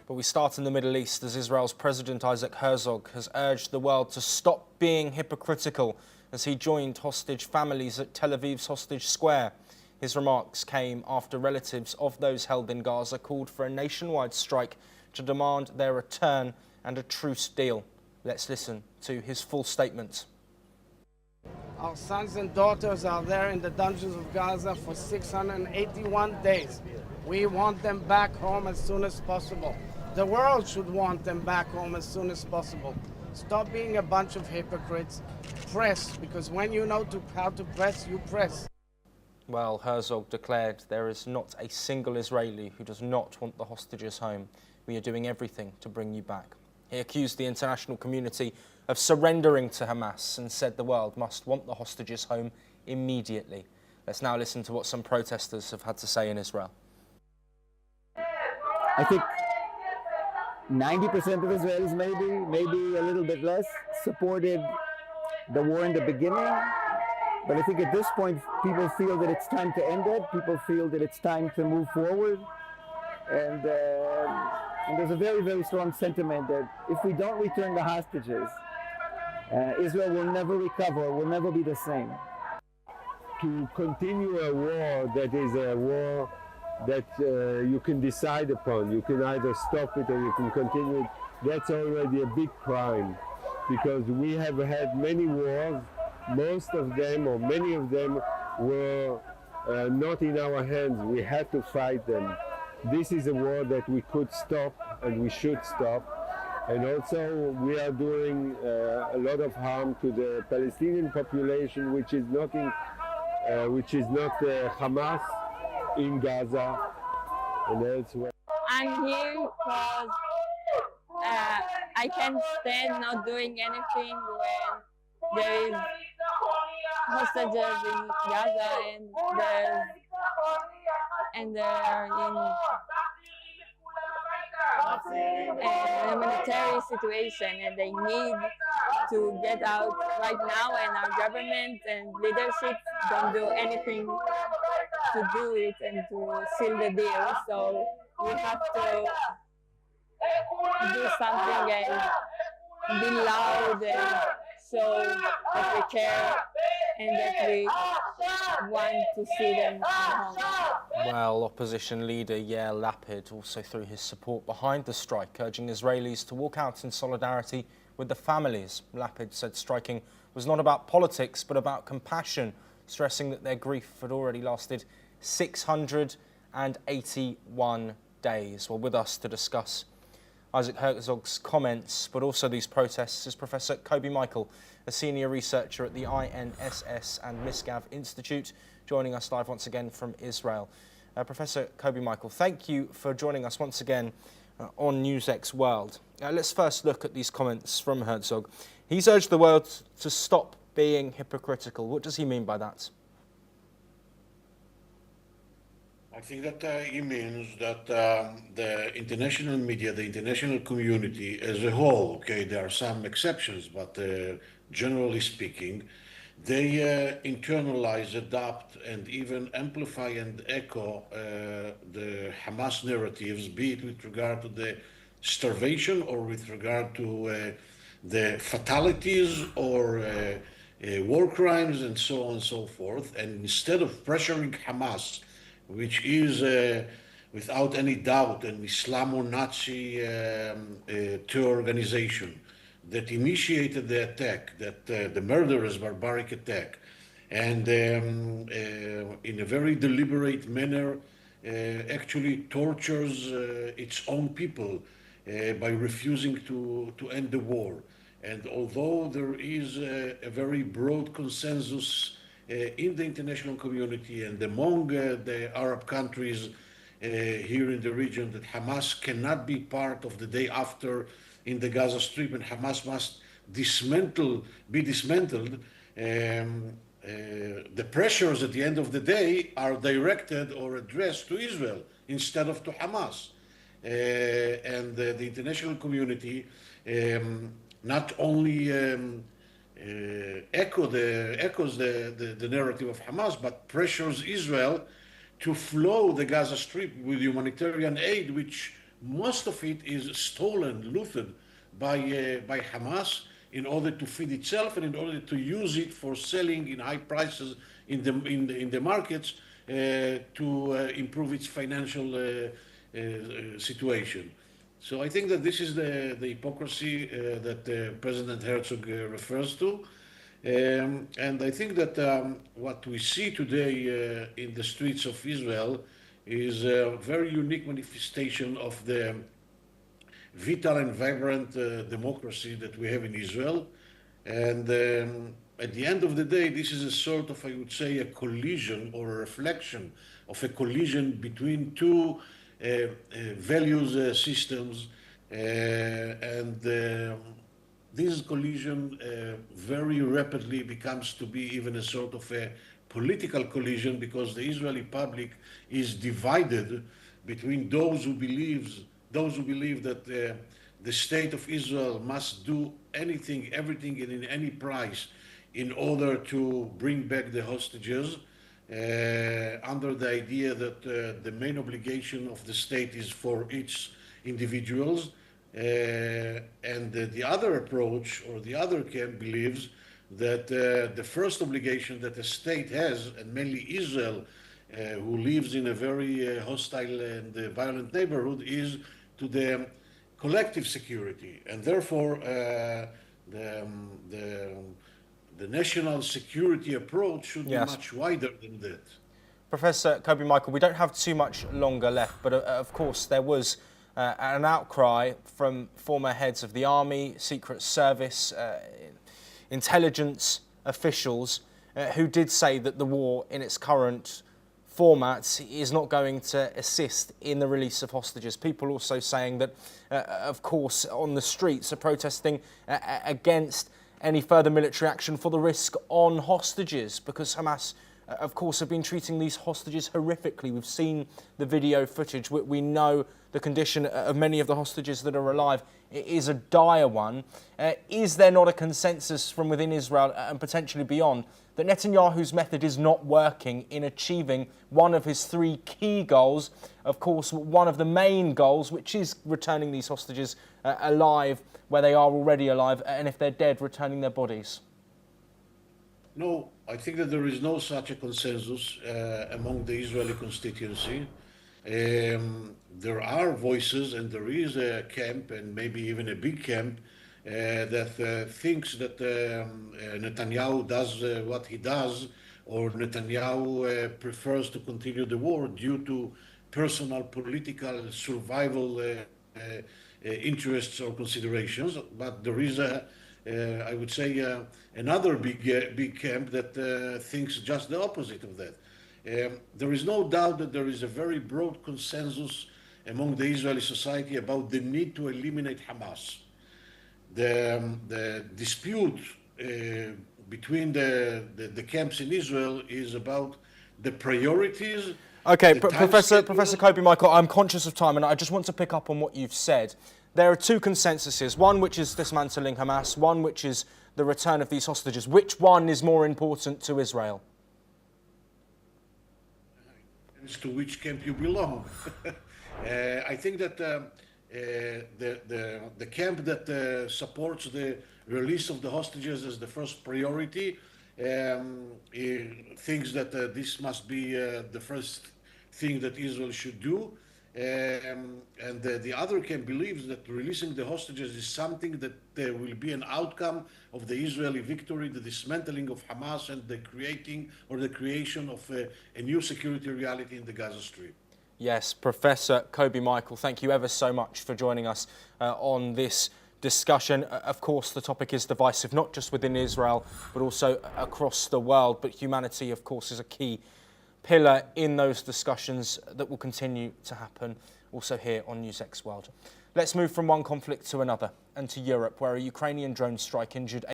But we start in the Middle East as Israel's President Isaac Herzog has urged the world to stop being hypocritical as he joined hostage families at Tel Aviv's Hostage Square. His remarks came after relatives of those held in Gaza called for a nationwide strike to demand their return and a truce deal. Let's listen to his full statement. Our sons and daughters are there in the dungeons of Gaza for 681 days. We want them back home as soon as possible. The world should want them back home as soon as possible. Stop being a bunch of hypocrites. Press, because when you know how to press, you press. Well, Herzog declared there is not a single Israeli who does not want the hostages home. We are doing everything to bring you back. He accused the international community of surrendering to Hamas and said the world must want the hostages home immediately. Let's now listen to what some protesters have had to say in Israel. I think 90% of Israelis, maybe a little bit less, supported the war in the beginning. But I think at this point, people feel that it's time to end it. People feel that it's time to move forward. And there's a very, very strong sentiment that if we don't return the hostages, Israel will never recover, will never be the same. To continue a war that is a war that you can decide upon, you can either stop it or you can continue it, that's already a big crime. Because we have had many wars, most of them or many of them were not in our hands. We had to fight them. This is a war that we could stop and we should stop. And also we are doing a lot of harm to the Palestinian population, which is not Hamas in Gaza and elsewhere. I'm here because I can't stand not doing anything when there is hostages in Gaza and they're in a military situation and they need to get out right now, and our government and leadership don't do anything to do it and to seal the deal. So we have to do something and be loud and show that we care and that we want to see them come home. Well, opposition leader Yair Lapid also threw his support behind the strike, urging Israelis to walk out in solidarity with the families. Lapid said striking was not about politics but about compassion, stressing that their grief had already lasted 681 days. Well, with us to discuss Isaac Herzog's comments, but also these protests, is Professor Kobi Michael, a senior researcher at the INSS and Misgav Institute, joining us live once again from Israel. Professor Kobi Michael, thank you for joining us once again on NewsX World. Let's first look at these comments from Herzog. He's urged the world to stop being hypocritical. What does he mean by that? I think that he means that the international media, the international community as a whole, okay, there are some exceptions, but generally speaking, they internalize, adapt, and even amplify and echo the Hamas narratives, be it with regard to the starvation or with regard to the fatalities or war crimes and so on and so forth. And instead of pressuring Hamas, which is without any doubt an Islamo-Nazi terror organization that initiated the attack, that the murderous barbaric attack, and in a very deliberate manner actually tortures its own people by refusing to end the war. And although there is a very broad consensus in the international community and among the Arab countries here in the region that Hamas cannot be part of the day after in the Gaza Strip and Hamas must be dismantled, the pressures at the end of the day are directed or addressed to Israel instead of to Hamas. And the international community not only echoes the narrative of Hamas, but pressures Israel to flow the Gaza Strip with humanitarian aid, which most of it is stolen, looted by Hamas in order to feed itself and in order to use it for selling in high prices in the markets to improve its financial situation. So I think that this is the hypocrisy that President Herzog refers to. And I think that what we see today in the streets of Israel is a very unique manifestation of the vital and vibrant democracy that we have in Israel. And at the end of the day, this is a sort of, I would say, a collision or a reflection of a collision between two values systems. And this collision very rapidly becomes to be even a sort of a political collision, because the Israeli public is divided between those who believe that the state of Israel must do anything, everything, and in any price in order to bring back the hostages, under the idea that the main obligation of the state is for each individuals. And the other approach, or the other camp, believes that the first obligation that the state has, and mainly Israel, who lives in a very hostile and violent neighborhood, is to the collective security. And therefore, the national security approach should be much wider than that. Professor Kobi Michael, we don't have too much longer left, but of course there was an outcry from former heads of the army, secret service, intelligence officials who did say that the war in its current format is not going to assist in the release of hostages. People also saying that, of course, on the streets are protesting against any further military action for the risk on hostages, because Hamas, of course, have been treating these hostages horrifically. We've seen the video footage. We know the condition of many of the hostages that are alive. It is a dire one. Is there not a consensus from within Israel and potentially beyond that Netanyahu's method is not working in achieving one of his three key goals? Of course, one of the main goals, which is returning these hostages alive where they are already alive, and if they're dead, returning their bodies? No, I think that there is no such a consensus among the Israeli constituency. There are voices, and there is a camp, and maybe even a big camp, that thinks that Netanyahu does what he does, or Netanyahu prefers to continue the war due to personal political survival interests or considerations. But there is I would say another big camp that thinks just the opposite of that. There is no doubt that there is a very broad consensus among the Israeli society about the need to eliminate Hamas. The dispute between the camps in Israel is about the priorities. Okay, Professor Kobi Michael, I'm conscious of time, and I just want to pick up on what you've said. There are two consensuses, one which is dismantling Hamas, one which is the return of these hostages. Which one is more important to Israel? As to which camp you belong. I think that the camp that supports the release of the hostages as the first priority thinks that this must be the first thing that Israel should do. And the other camp believes that releasing the hostages is something that there will be an outcome of the Israeli victory, the dismantling of Hamas, and the creation of a new security reality in the Gaza Strip. Yes, Professor Kobi Michael, thank you ever so much for joining us on this discussion. Of course, the topic is divisive, not just within Israel, but also across the world. But humanity, of course, is a key pillar in those discussions that will continue to happen also here on NewsX World. Let's move from one conflict to another, and to Europe, where a Ukrainian drone strike injured